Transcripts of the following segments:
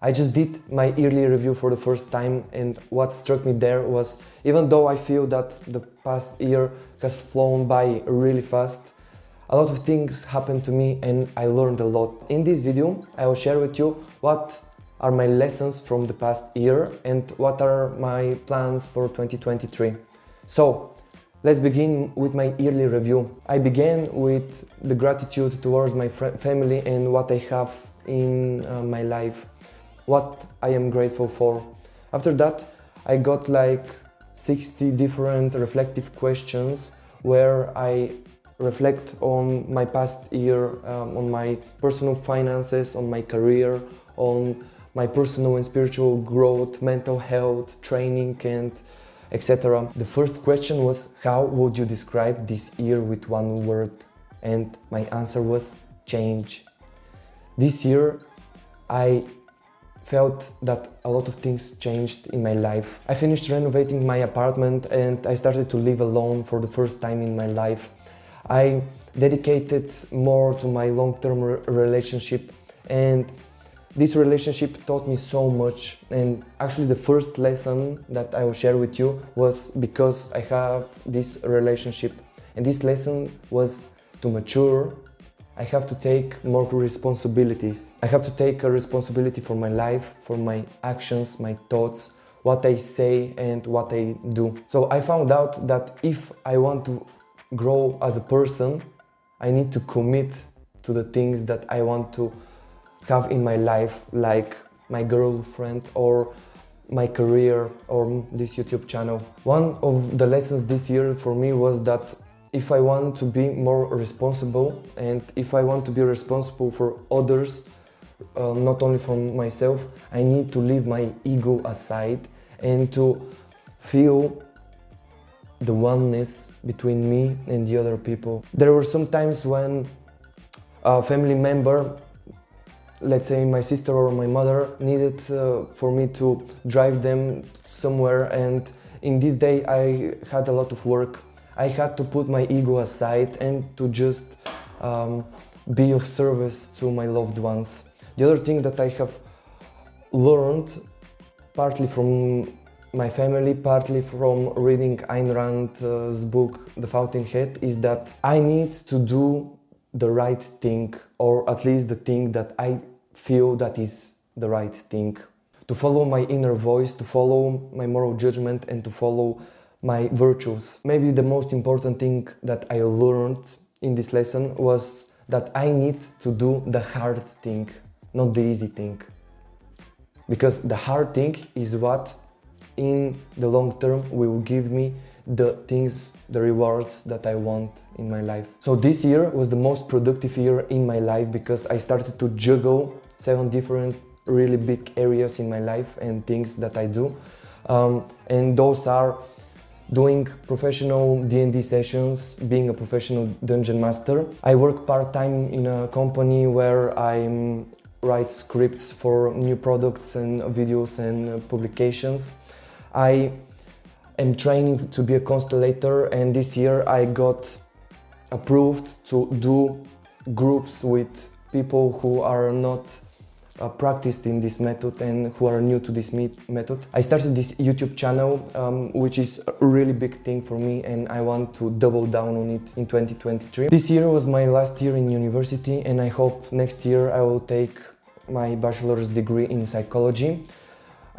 I just did my yearly review for the first time, and what struck me there was, even though I feel that the past year has flown by really fast, a lot of things happened to me and I learned a lot. In this video, I will share with you what are my lessons from the past year and what are my plans for 2023. So, let's begin with my yearly review. I began with the gratitude towards my family and what I have in my life, what I am grateful for. After that, I got like 60 different reflective questions where I reflect on my past year, on my personal finances, on my career, on my personal and spiritual growth, mental health, training, and etc. The first question was, how would you describe this year with one word? And my answer was change. This year, I felt that a lot of things changed in my life. I finished renovating my apartment and I started to live alone for the first time in my life. I dedicated more to my long-term relationship, and this relationship taught me so much. And actually the first lesson that I will share with you was because I have this relationship, and this lesson was to mature. I have to take more responsibilities. I have to take a responsibility for my life, for my actions, my thoughts, what I say and what I do. So I found out that if I want to grow as a person, I need to commit to the things that I want to have in my life, like my girlfriend or my career or this YouTube channel. One of the lessons this year for me was that if I want to be more responsible and if I want to be responsible for others, not only for myself, I need to leave my ego aside and to feel the oneness between me and the other people. There were some times when a family member, let's say my sister or my mother, needed for me to drive them somewhere, and in this day I had a lot of work. I had to put my ego aside and to just be of service to my loved ones. The other thing that I have learned, partly from my family, partly from reading Ayn Rand's book, The Fountainhead, is that I need to do the right thing, or at least the thing that I feel that is the right thing. To follow my inner voice, to follow my moral judgment and to follow my virtues. Maybe the most important thing that I learned in this lesson was that I need to do the hard thing, not the easy thing. Because the hard thing is what in the long term will give me the things, the rewards that I want in my life. So this year was the most productive year in my life because I started to juggle 7 different really big areas in my life and things that I do. And those are doing professional D&D sessions, being a professional dungeon master. I work part-time in a company where I write scripts for new products and videos and publications. I am training to be a constellator, and this year I got approved to do groups with people who are not practiced in this method and who are new to this method. I started this YouTube channel, which is a really big thing for me, and I want to double down on it in 2023. This year was my last year in university, and I hope next year I will take my bachelor's degree in psychology.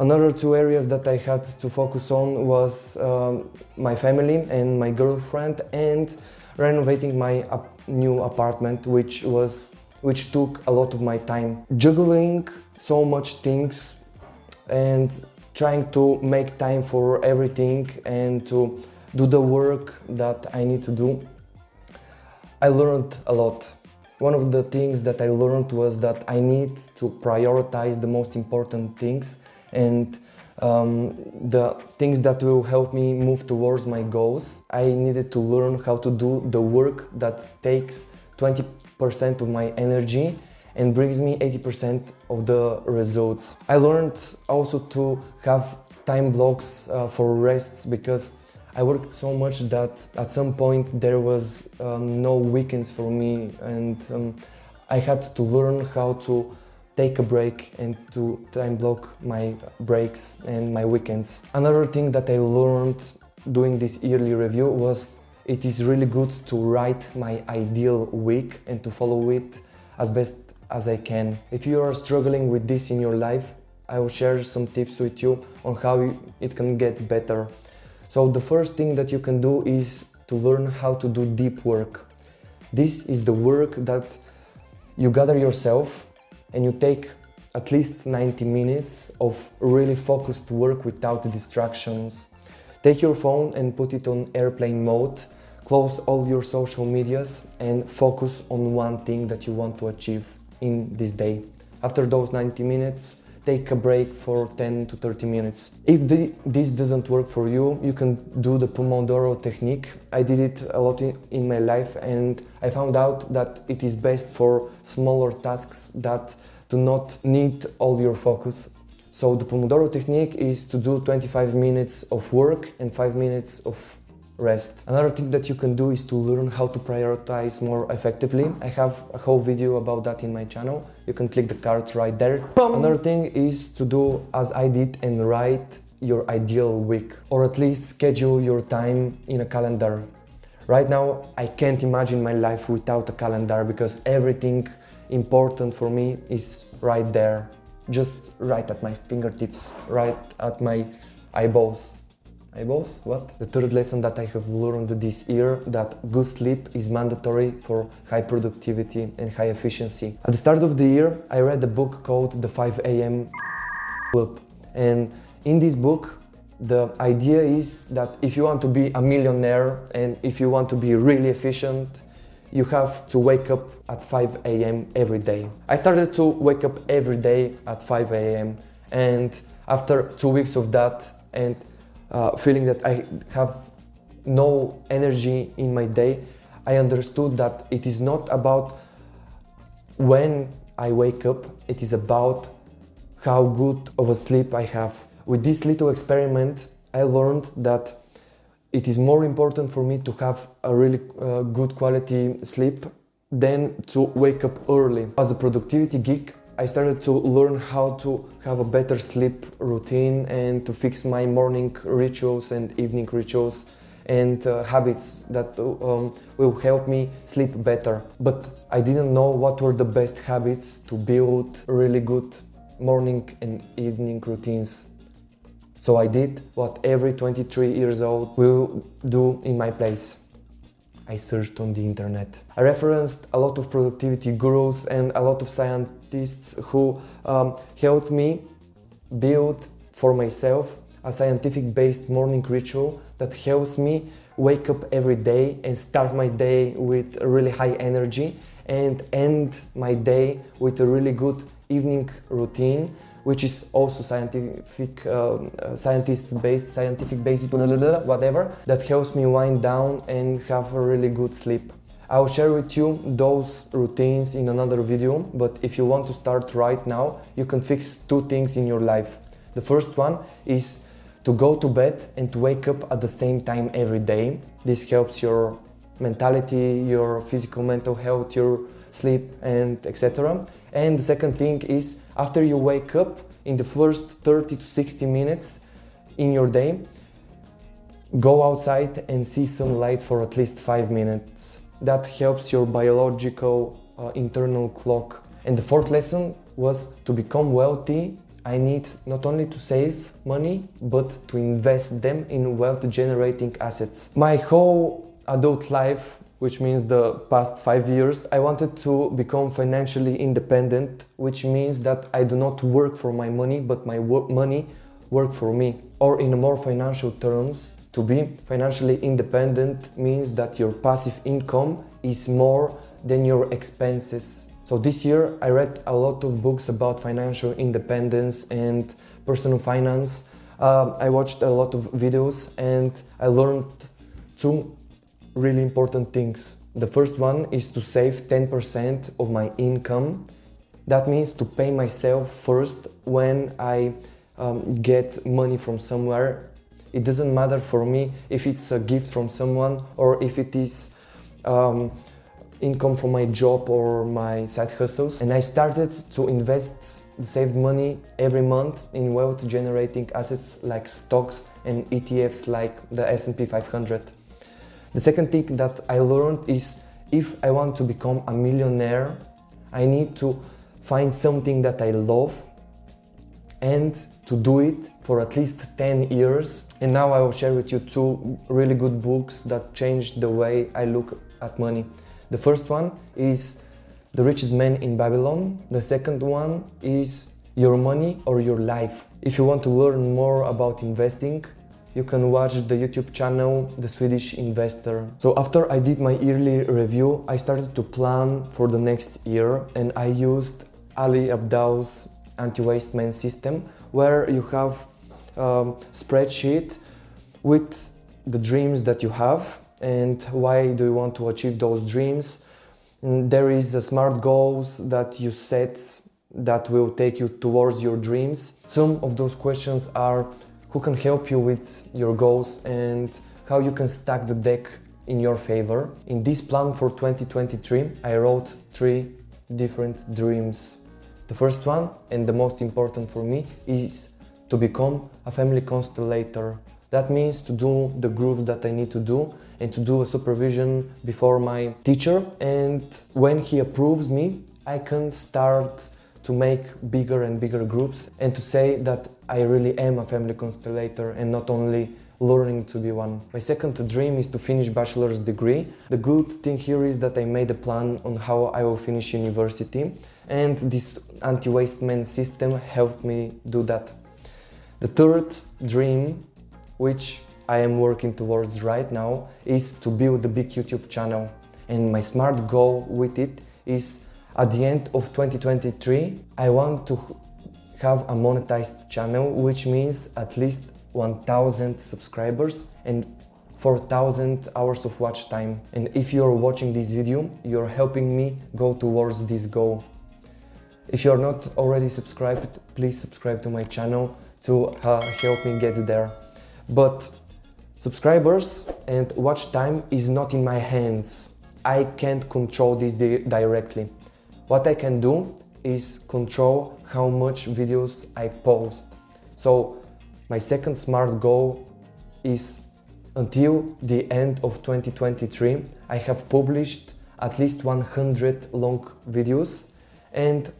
Another 2 areas that I had to focus on was my family and my girlfriend, and renovating my new apartment, which took a lot of my time. Juggling so much things and trying to make time for everything and to do the work that I need to do. I learned a lot. One of the things that I learned was that I need to prioritize the most important things and the things that will help me move towards my goals. I needed to learn how to do the work that takes 20% of my energy and brings me 80% of the results. I learned also to have time blocks for rests, because I worked so much that at some point there was no weekends for me, and I had to learn how to take a break and to time block my breaks and my weekends. Another thing that I learned doing this yearly review was it is really good to write my ideal week and to follow it as best as I can. If you are struggling with this in your life, I will share some tips with you on how it can get better. So the first thing that you can do is to learn how to do deep work. This is the work that you gather yourself and you take at least 90 minutes of really focused work without distractions. Take your phone and put it on airplane mode, close all your social medias and focus on one thing that you want to achieve in this day. After those 90 minutes, take a break for 10 to 30 minutes. If this doesn't work for you, you can do the Pomodoro technique. I did it a lot in my life and I found out that it is best for smaller tasks that do not need all your focus. So the Pomodoro technique is to do 25 minutes of work and 5 minutes of rest. Another thing that you can do is to learn how to prioritize more effectively. I have a whole video about that in my channel. You can click the card right there. Boom. Another thing is to do as I did and write your ideal week, or at least schedule your time in a calendar. Right now, I can't imagine my life without a calendar because everything important for me is right there. Just right at my fingertips, right at my eyeballs. Eyeballs? What? The third lesson that I have learned this year, that good sleep is mandatory for high productivity and high efficiency. At the start of the year, I read a book called The 5 a.m. Club. And in this book, the idea is that if you want to be a millionaire and if you want to be really efficient, you have to wake up at 5 a.m. every day. I started to wake up every day at 5 a.m. and after 2 weeks of that and feeling that I have no energy in my day, I understood that it is not about when I wake up, it is about how good of a sleep I have. With this little experiment, I learned that it is more important for me to have a really good quality sleep than to wake up early. As a productivity geek, I started to learn how to have a better sleep routine and to fix my morning rituals and evening rituals and habits that will help me sleep better. But I didn't know what were the best habits to build really good morning and evening routines. So I did what every 23 years old will do in my place. I searched on the internet. I referenced a lot of productivity gurus and a lot of scientists who helped me build for myself a scientific-based morning ritual that helps me wake up every day and start my day with really high energy and end my day with a really good evening routine, which is also scientist-based, whatever, that helps me wind down and have a really good sleep. I'll share with you those routines in another video, but if you want to start right now, you can fix 2 things in your life. The first one is to go to bed and to wake up at the same time every day. This helps your mentality, your physical mental health, your sleep, and etc. And the second thing is, after you wake up, in the first 30 to 60 minutes in your day, go outside and see sunlight for at least 5 minutes. That helps your biological internal clock. And the fourth lesson was, to become wealthy, I need not only to save money, but to invest them in wealth generating assets. My whole adult life, which means the past 5 years, I wanted to become financially independent, which means that I do not work for my money, but my money work for me. Or in more financial terms, to be financially independent means that your passive income is more than your expenses. So this year I read a lot of books about financial independence and personal finance. I watched a lot of videos and I learned 2 really important things. The first one is to save 10% of my income. That means to pay myself first when I get money from somewhere. It doesn't matter for me if it's a gift from someone or if it is income from my job or my side hustles, and I started to invest the saved money every month in wealth generating assets like stocks and ETFs like the S&P 500. The second thing that I learned is if I want to become a millionaire, I need to find something that I love and to do it for at least 10 years. And now I will share with you two really good books that changed the way I look at money. The first one is The Richest Man in Babylon. The second one is Your Money or Your Life. If you want to learn more about investing, you can watch the YouTube channel The Swedish Investor. So after I did my yearly review, I started to plan for the next year, and I used Ali Abdaal's anti-wasteman system, where you have a spreadsheet with the dreams that you have and why do you want to achieve those dreams. There is a smart goals that you set that will take you towards your dreams. Some of those questions are who can help you with your goals and how you can stack the deck in your favor. In this plan for 2023, I wrote 3 different dreams. The first one, and the most important for me, is to become a family constellator. That means to do the groups that I need to do and to do a supervision before my teacher. And when he approves me, I can start to make bigger and bigger groups and to say that I really am a family constellator and not only learning to be one. My second dream is to finish bachelor's degree. The good thing here is that I made a plan on how I will finish university, and this anti-wasteman system helped me do that. The third dream, which I am working towards right now, is to build a big YouTube channel. And my smart goal with it is at the end of 2023, I want to have a monetized channel, which means at least 1,000 subscribers and 4,000 hours of watch time. And if you're watching this video, you're helping me go towards this goal. If you're not already subscribed, please subscribe to my channel to help me get there. But subscribers and watch time is not in my hands. I can't control this directly. What I can do is control how much videos I post. So my second smart goal is until the end of 2023, I have published at least 100 long videos and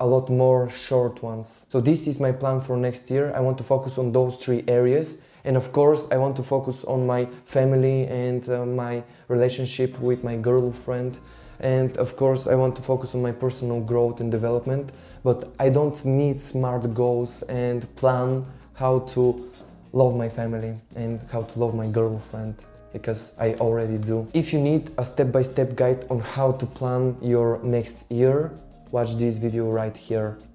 a lot more short ones. So this is my plan for next year. I want to focus on those 3 areas. And of course, I want to focus on my family and my relationship with my girlfriend. And of course, I want to focus on my personal growth and development. But I don't need smart goals and plan how to love my family and how to love my girlfriend, because I already do. If you need a step-by-step guide on how to plan your next year, watch this video right here.